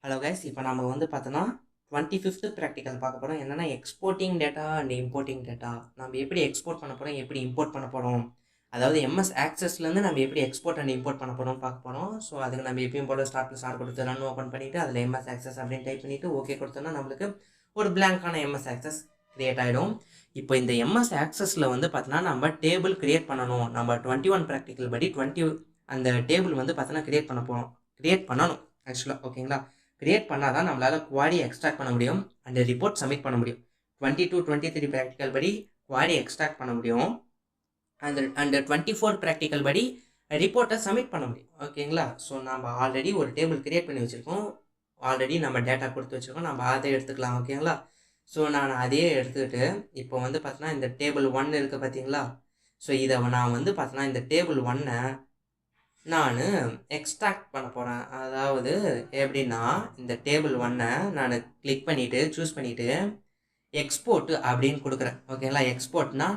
Hello guys, இப்போ நம்ம வந்து பார்த்தோன்னா 25th ப்ராக்டிக்கல் பார்க்க போகிறோம். என்னென்னா exporting data and importing data. நம்ம எப்படி எக்ஸ்போர்ட் பண்ண போகிறோம், எப்படி இம்போர்ட் பண்ண போகிறோம், அதாவது எம்எஸ் ஆக்சஸ்லேருந்து நம்ம எப்படி எக்ஸ்போர்ட் அண்ட் இம்போர்ட் பண்ண போகிறோம் பார்க்க போகிறோம். ஸோ அதுக்கு நம்ம எப்பயும் போல ஸ்டார்ட் கொடுத்து ரன் ஓப்பன் பண்ணிவிட்டு அதில் எம்எஸ் ஆக்சஸ் அப்படின்னு டைப் பண்ணிவிட்டு ஓகே கொடுத்தோன்னா நம்மளுக்கு ஒரு பிளாங்கான எம்எஸ் ஆக்சஸ் கிரியேட் ஆகிடும். இப்போ இந்த எம்எஸ் ஆக்சஸில் வந்து பார்த்தோன்னா நம்ம டேபிள் கிரியேட் பண்ணணும். நம்ம 21 ப்ராக்டிக்கல் படி அந்த டேபிள் வந்து பார்த்தோன்னா கிரியேட் பண்ணணும் ஆக்சுவலாக. ஓகேங்களா? கிரியேட் பண்ணால் தான் நம்மளால் குவாரி எக்ஸ்ட்ராக்ட் பண்ண முடியும் அண்ட் ரிப்போர்ட் சப்மிட் பண்ண முடியும். 22, 23 ப்ராக்டிக்கல் படி குவாரி எக்ஸ்ட்ராக்ட் பண்ண முடியும் அண்ட் 24 ப்ராக்டிக்கல் படி ரிப்போர்ட்டை சப்மிட் பண்ண முடியும். ஓகேங்களா? ஸோ நம்ம ஆல்ரெடி ஒரு டேபிள் கிரியேட் பண்ணி வச்சுருக்கோம், ஆல்ரெடி நம்ம டேட்டா கொடுத்து வச்சுருக்கோம், நம்ம அதை எடுத்துக்கலாம். ஓகேங்களா? ஸோ நான் அதையே எடுத்துக்கிட்டு இப்போ வந்து பார்த்தீங்கன்னா இந்த டேபிள் 1 இருக்குது பார்த்தீங்களா? ஸோ இதை நான் வந்து பார்த்தீங்கன்னா இந்த டேபிள் 1-ஐ நான் எக்ஸ்ட்ராக்ட் பண்ண போகிறேன். அதாவது எப்படின்னா இந்த டேபிள் 1-ஐ நான் கிளிக் பண்ணிவிட்டு சூஸ் பண்ணிவிட்டு எக்ஸ்போர்ட் அப்படின்னு கொடுக்குறேன். ஓகேங்களா? எக்ஸ்போர்ட்னா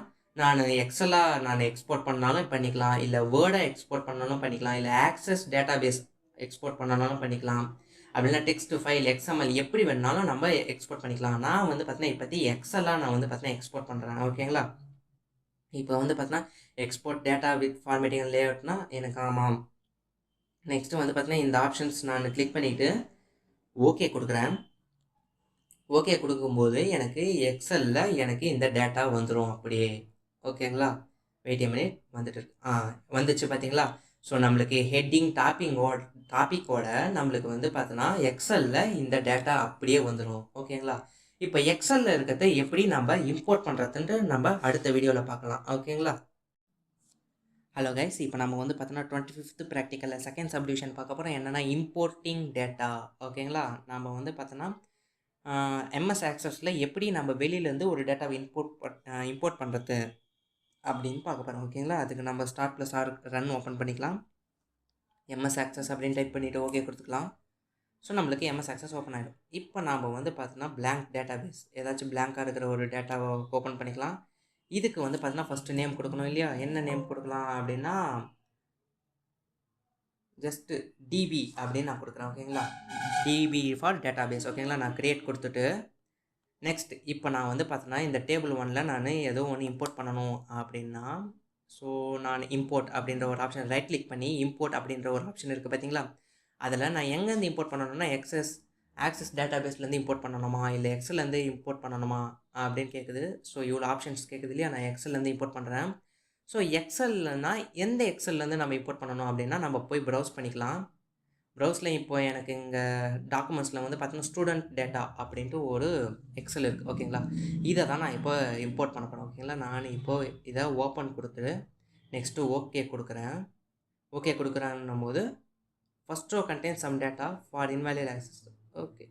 நான் எக்ஸலாக நான் எக்ஸ்போர்ட் பண்ணாலும் பண்ணிக்கலாம், இல்லை வேர்டை எக்ஸ்போர்ட் பண்ணாலும் பண்ணிக்கலாம், இல்லை ஆக்சஸ் டேட்டாபேஸ் எக்ஸ்போர்ட் பண்ணாலும் பண்ணிக்கலாம், அப்படின்னா டெக்ஸ்ட் ஃபைல் எக்ஸ்எம்எல் எப்படி வேணாலும் நம்ம எக்ஸ்போர்ட் பண்ணிக்கலாம். நான் வந்து பார்த்தீங்கன்னா இப்போத்தி எக்ஸலாக நான் வந்து பார்த்தீங்கன்னா எக்ஸ்போர்ட் பண்ணுறேன். ஓகேங்களா? இப்போ வந்து பார்த்தீங்கன்னா export data with formatting and லேஅவுட்னா எனக்கு ஆமாம். நெக்ஸ்ட்டு வந்து பார்த்தீங்கன்னா இந்த ஆப்ஷன்ஸ் நான் கிளிக் பண்ணிவிட்டு ஓகே கொடுக்குறேன். ஓகே கொடுக்கும்போது எனக்கு எக்ஸலில் எனக்கு இந்த டேட்டா வந்துடும் அப்படியே. ஓகேங்களா? வெயிட் எ மினிட், வந்துட்டு வந்துச்சு பார்த்தீங்களா? ஸோ நம்மளுக்கு ஹெட்டிங் டாப்பிக்கோட நம்மளுக்கு வந்து பார்த்தோன்னா எக்ஸலில் இந்த டேட்டா அப்படியே வந்துடும். ஓகேங்களா? இப்போ எக்ஸலில் இருக்கிறத எப்படி நம்ம இம்போர்ட் பண்ணுறதுன்ட்டு நம்ம அடுத்த வீடியோவில் பார்க்கலாம். ஓகேங்களா? ஹலோ கைஸ், இப்போ நம்ம வந்து பார்த்தோன்னா 25th ப்ராக்டிக்கலில் செகண்ட் சப்டிவிஷன் பார்க்க போகிறோம். என்னென்னா இம்போர்ட்டிங் டேட்டா. ஓகேங்களா? நம்ம வந்து பார்த்தோன்னா எம்எஸ் ஆக்சஸில் எப்படி நம்ம வெளியிலேருந்து ஒரு டேட்டாவை இம்போர்ட் பண்ணுறது அப்படின்னு பார்க்க போகிறோம். ஓகேங்களா? அதுக்கு நம்ம ஸ்டார்ட் ரன் ஓப்பன் பண்ணிக்கலாம். எம்எஸ் ஆக்சஸ் அப்படின்னு டைப் பண்ணிவிட்டு ஓகே கொடுத்துக்கலாம். ஸோ நம்மளுக்கு எம்எஸ் ஆக்சஸ் ஓப்பன் ஆகிடும். இப்போ நாம் வந்து பார்த்தோன்னா பிளாங்க் டேட்டாபேஸ், ஏதாச்சும் பிளாங்காக இருக்கிற ஒரு டேட்டாவை ஓப்பன் பண்ணிக்கலாம். இதுக்கு வந்து பார்த்தீங்கன்னா ஃபஸ்ட்டு நேம் கொடுக்கணும் இல்லையா? என்ன நேம் கொடுக்கலாம் அப்படின்னா ஜஸ்ட்டு டிபி அப்படின்னு நான் கொடுக்குறேன். ஓகேங்களா? DB for database. ஓகேங்களா? நான் கிரியேட் கொடுத்துட்டு நெக்ஸ்ட் இப்போ நான் வந்து பார்த்தோன்னா இந்த டேபிள் 1-ல் நான் ஏதோ ஒன்று இம்போர்ட் பண்ணணும் அப்படின்னா ஸோ நான் இம்போர்ட் அப்படின்ற ஒரு ஆப்ஷன் ரைட் கிளிக் பண்ணி இம்போர்ட் அப்படின்ற ஒரு ஆப்ஷன் இருக்குது பார்த்தீங்களா? அதில் நான் எங்கேருந்து இம்போர்ட் பண்ணணும்னா ஆக்சஸ் டேட்டாபேஸ்லேருந்து இம்போர்ட் பண்ணணுமா, இல்லை எக்ஸல்லேருந்து இம்போர்ட் பண்ணணுமா அப்படின்னு கேட்குது. ஸோ இவ்வளோ ஆப்ஷன்ஸ் கேட்குது இல்லையா? நான் எக்ஸல்லேருந்து இம்போர்ட் பண்ணுறேன். ஸோ எக்ஸல்னா எந்த எக்ஸல்லேருந்து நம்ம இம்போர்ட் பண்ணணும் அப்படின்னா நம்ம போய் ப்ரௌஸ் பண்ணிக்கலாம். ப்ரௌஸில் இப்போ எனக்கு இங்கே டாக்குமெண்ட்ஸில் வந்து பார்த்தீங்கன்னா ஸ்டூடெண்ட் டேட்டா அப்படின்ட்டு ஒரு எக்ஸல் இருக்குது. ஓகேங்களா? இதை தான் நான் இப்போ இம்போர்ட் பண்ண போகிறேன். ஓகேங்களா? நான் இப்போது இதை ஓப்பன் கொடுத்துட்டு நெக்ஸ்ட்டு ஓகே கொடுக்குறேன். ஓகே கொடுக்குறேன்னும் போது first row contain some data for invalid access. Okay,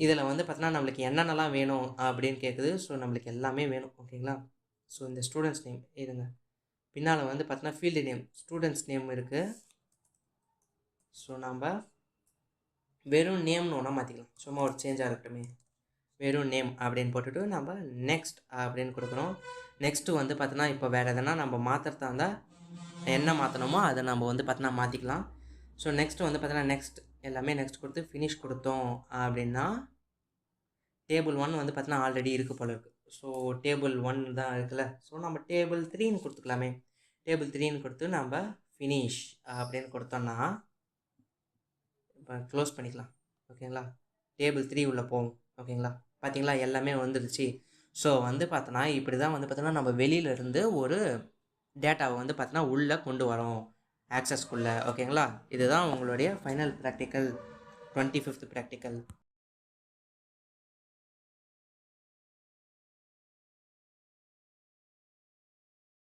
இதில் வந்து பார்த்தீங்கன்னா நம்மளுக்கு என்னென்னலாம் வேணும் அப்படின்னு கேட்குது. ஸோ நம்மளுக்கு எல்லாமே வேணும். ஓகேங்களா? ஸோ இந்த ஸ்டூடெண்ட்ஸ் நேம் இருங்க, பின்னால் வந்து பார்த்தீங்கன்னா ஃபீல்டு நேம் ஸ்டூடெண்ட்ஸ் நேம் இருக்குது. ஸோ நம்ம வெறும் நேம்னு ஒன்றா மாற்றிக்கலாம், சும்மா ஒரு சேஞ்சாக இருக்கட்டுமே. வெறும் நேம் அப்படின்னு போட்டுட்டு நம்ம நெக்ஸ்ட் அப்படின்னு கொடுக்குறோம். நெக்ஸ்ட்டு வந்து பார்த்தோன்னா இப்போ வேறு எதனா நம்ம மாற்றுறதா இருந்தால் என்ன மாற்றணுமோ அதை நம்ம வந்து பார்த்தோன்னா மாற்றிக்கலாம். ஸோ நெக்ஸ்ட்டு வந்து பார்த்தோன்னா நெக்ஸ்ட் எல்லாமே நெக்ஸ்ட் கொடுத்து ஃபினிஷ் கொடுத்தோம் அப்படின்னா டேபிள் 1 வந்து பார்த்தோன்னா ஆல்ரெடி இருக்குது போல இருக்குது. ஸோ டேபிள் 1 தான் இருக்குல்ல, ஸோ நம்ம டேபிள் 3ன்னு கொடுத்துக்கலாமே. டேபிள் 3ன்னு கொடுத்து நம்ம ஃபினிஷ் அப்படின்னு கொடுத்தோன்னா இப்போ க்ளோஸ் பண்ணிக்கலாம். ஓகேங்களா? டேபிள் 3 உள்ளே போகும். ஓகேங்களா? பார்த்தீங்களா எல்லாமே வந்துடுச்சு. ஸோ வந்து பார்த்தோன்னா இப்படி தான் வந்து பார்த்தோன்னா நம்ம வெளியிலேருந்து ஒரு டேட்டாவை வந்து பார்த்தோன்னா உள்ளே கொண்டு வரோம் ஆக்சஸ்க்குள்ளே. ஓகேங்களா? இதுதான் உங்களுடைய ஃபைனல் ப்ராக்டிக்கல் 25th ப்ராக்டிக்கல்.